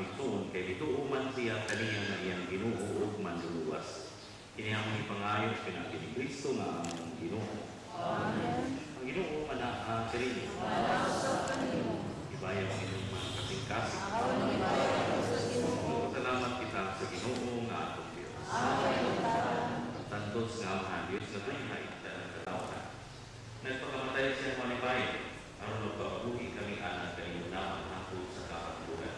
igsoon kay dito man siya kaniya nga iyang Ginoo ug manluluwas. Kini ang ipangayos pinagi ni Kristo nga among Ginoo. Amen. Ang Ginoo manaa sa inyo. Ibayang inyong mga kasing-kasing. Salamat kita sa Ginoo nga atong Diyos. Tantos nga mga Diyos na tuwing haita ng katawanan. Nagpakamatay siya manibayan, aron magpapabuhi kami anak kanino naman hangtod sa kakaturan.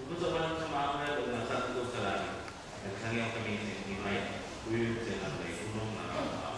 Kung sa balang sa maangal o nasa ito sa langit, nagsangyaw kami sa himaya, uyog siya ng may unong nararamdaman.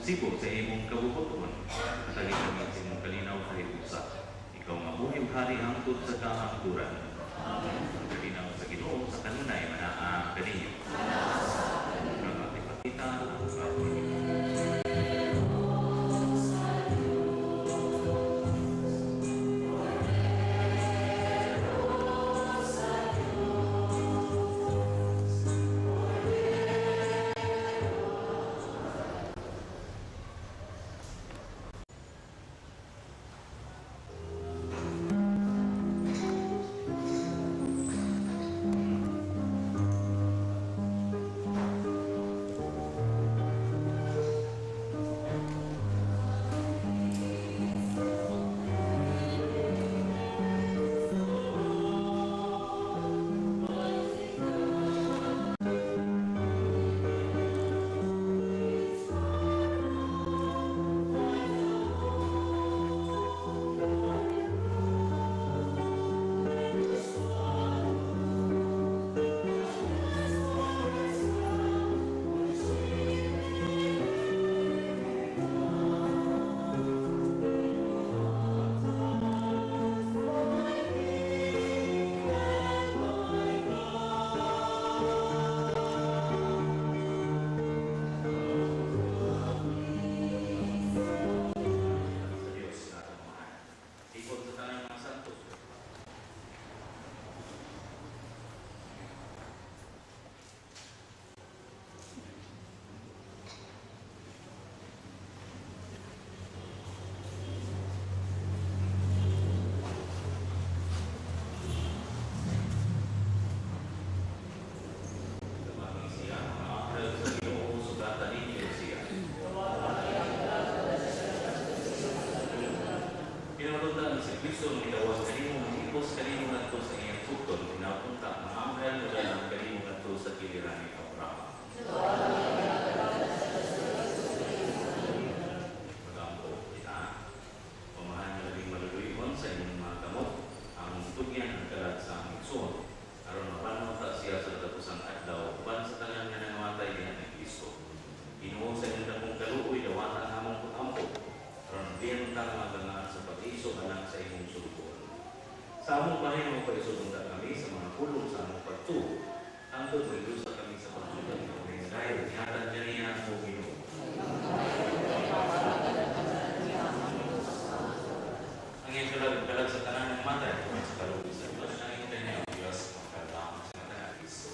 Sipo sa imong kabubuton, katagi kami sa imong kalinaw sa hibusa. Ikaw mabuhay hari hangtod sa kahangturan. Kalinaw sa Ginoo sa kanunay manaa kaninyo. Ipakita ang Sa among bahay mo paisugunda kami sa mga pulong sa among pagtuo. Hangtod magdusa kami sa pagsudan ng mga dahil ihatag niya niya ang Ginoo. Ang iyong kalag sa tanan ng matay, sa kalugis sa Diyos, na iyong tayo ang Diyos, magkalaman sa mga Kristo.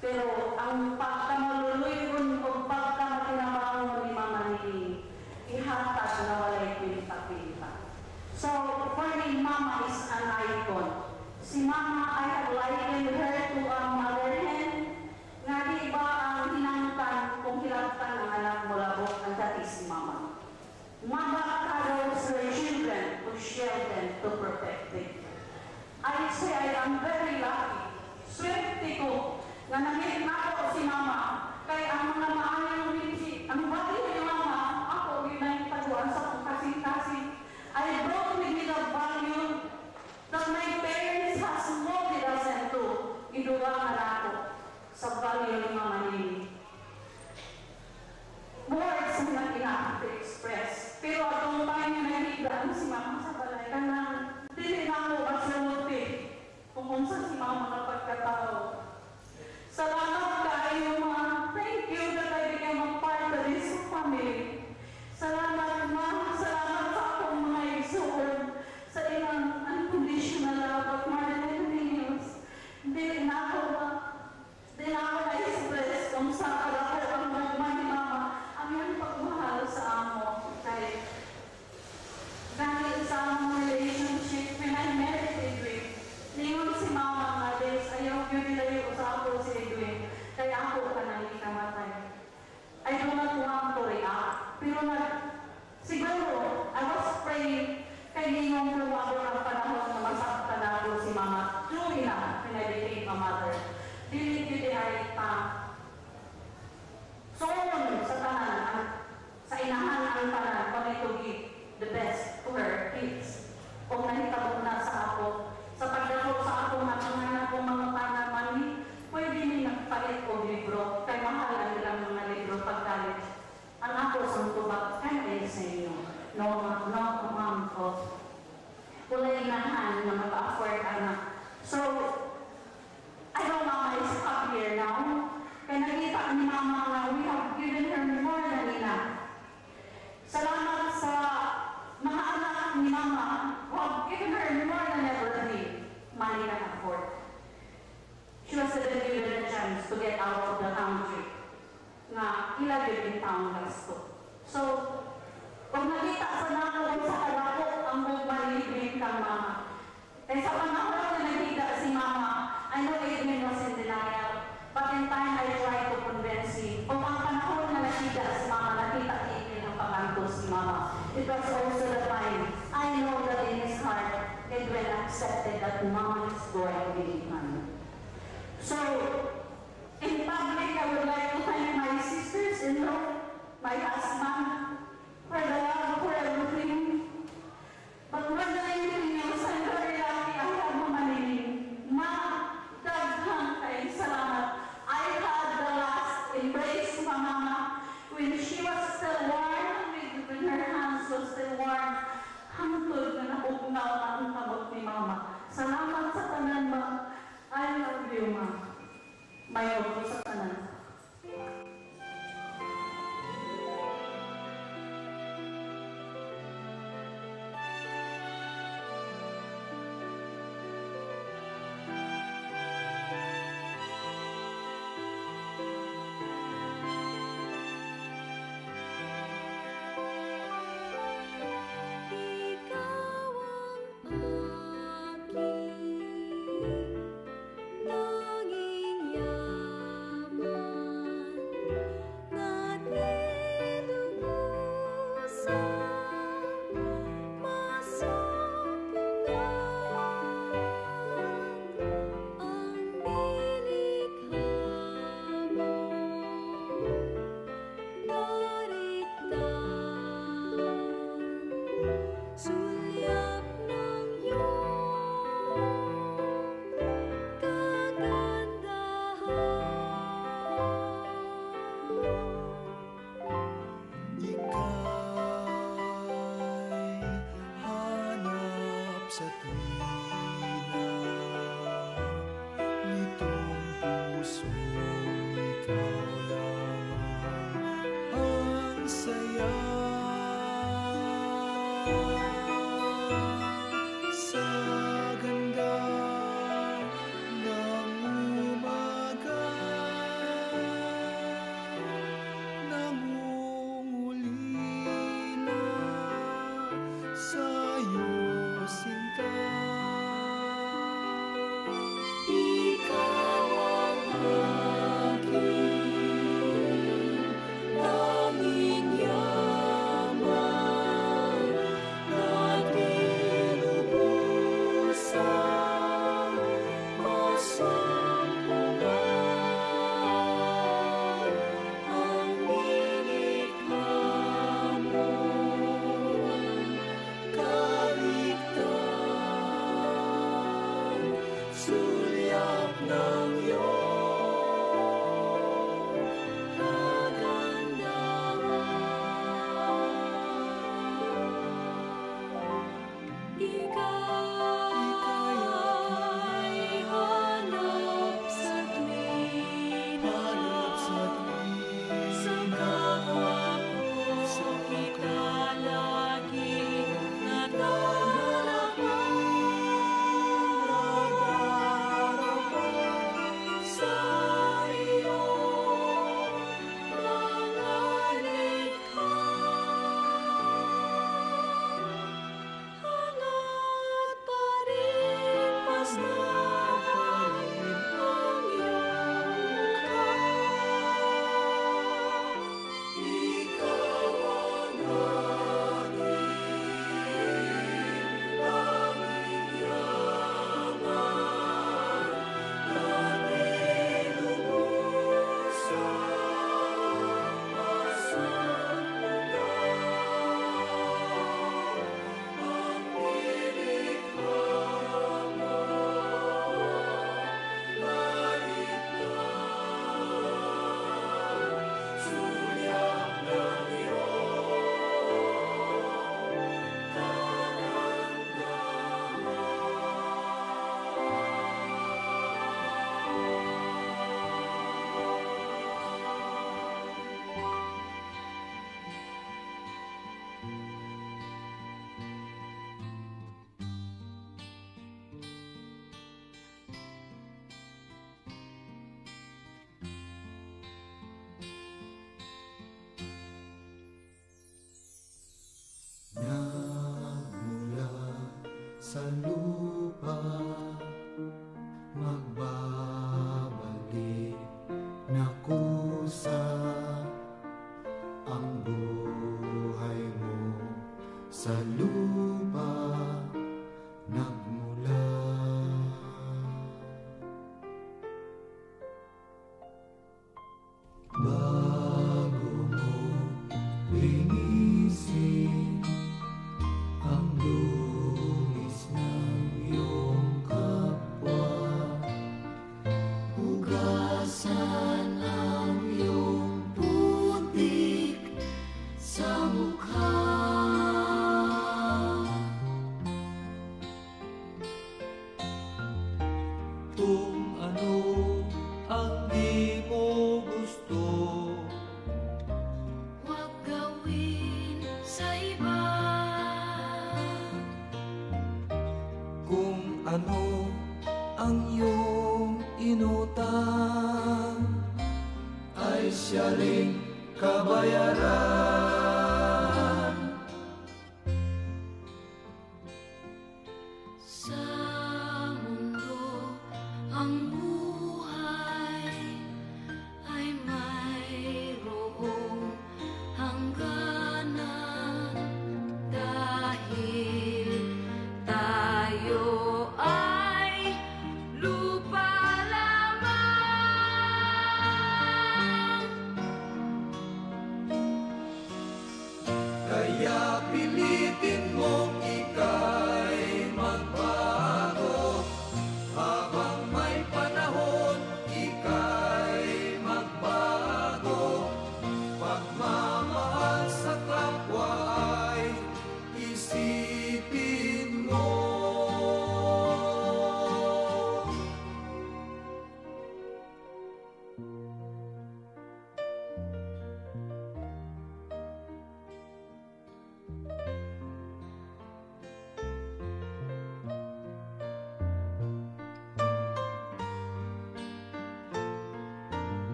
Pero ang pagkamaluluyon o pagkamatinabangon ni Mama ni ihatag na walay pinta-pinta. So, for me, Mama is an icon. Si Mama, I have likened her to a mother hen. Nga di ba ang hinangkan kung hilagtan ang anak mo labok, ang dati si Mama. Mama carols her children to shield them, to protect them. I say I am very lucky. Swerte ko na nangit na ako si Mama. Kaya ang mga maayang rinsi, ang bati ni Mama, ako ginagtaguan sa kasing-kasing. I brought with me the value that my parents has molded us into. Iduwang na ako sa value ni Mama Nini. Words na ina to express. Pero atong tayo nahigaan si Mama sa balay ka na dili na ako masulti kung unsa si Mama na pagkatao. Salamat kayo, Ma. Thank you that I became a part of this family. Salamat, Ma. Salamat sa akong mga igsoon sa ilang unconditional love at more than anything else. Dili na ako na-express kung sa kalako ang magman ni Mama ang iyong pagmahal sa amo. Dahil sa among relationship when I met Edwin, lingon si Mama nga days, ayaw yun nilayo sa ako si Edwin, kaya ako ka nang ikamatay. I do not want to react, pero siguro, I was praying, kay lingon lumabot ang panahon na masaktan ako si Mama. True enough, when I became a mother. Dili ay soon sa tanan, sa inahan ang tanan, kung ito give the best to her kids. Kung nahitabo na sa ako, sa pagdako sa ako na pangalan kong mga tanaman, pwede ni nagpalit ko libro, kay mahal ang ilang mga libro pag-college. Ang ako sa tubak, kaya sa inyo, no ma'am ko. Kulay inahan na mag-afford anak. So, I know Mama is up here now. Kaya nakita ni Mama na we have given her more than enough. Salamat sa mga anak ni Mama who have given her more than ever money can afford. She was even given a chance to get out of the country. Nga ilagay in town gasto. So, kung it was also the time I know that in his heart Edwin accepted that Mama is going to be him. So, in public, I would like to thank my sisters-in-law, my husband, for the love for everything. But more than anything else, I'm very lucky I have Mama Nining. Ma, daghang kayong salamat. I had the last embrace from Mama when she was still warm, when her hands were still warm. Hangtod na naugnaw na ang kamot ni Mama. Salamat sa tanan, Ma. I love you, Ma. May ko sa tanan. sa lupa magbabalik na kusa ang buhay mo sa lupa nagmula. Bago mo linisin ang lunis ng iyong kapwa, hugasan ang iyong putik sa mukha. Kung ano ang di mo gusto, huwag gawin sa iba. kung ano ang iyong inutang, ay siya ring kabayaran.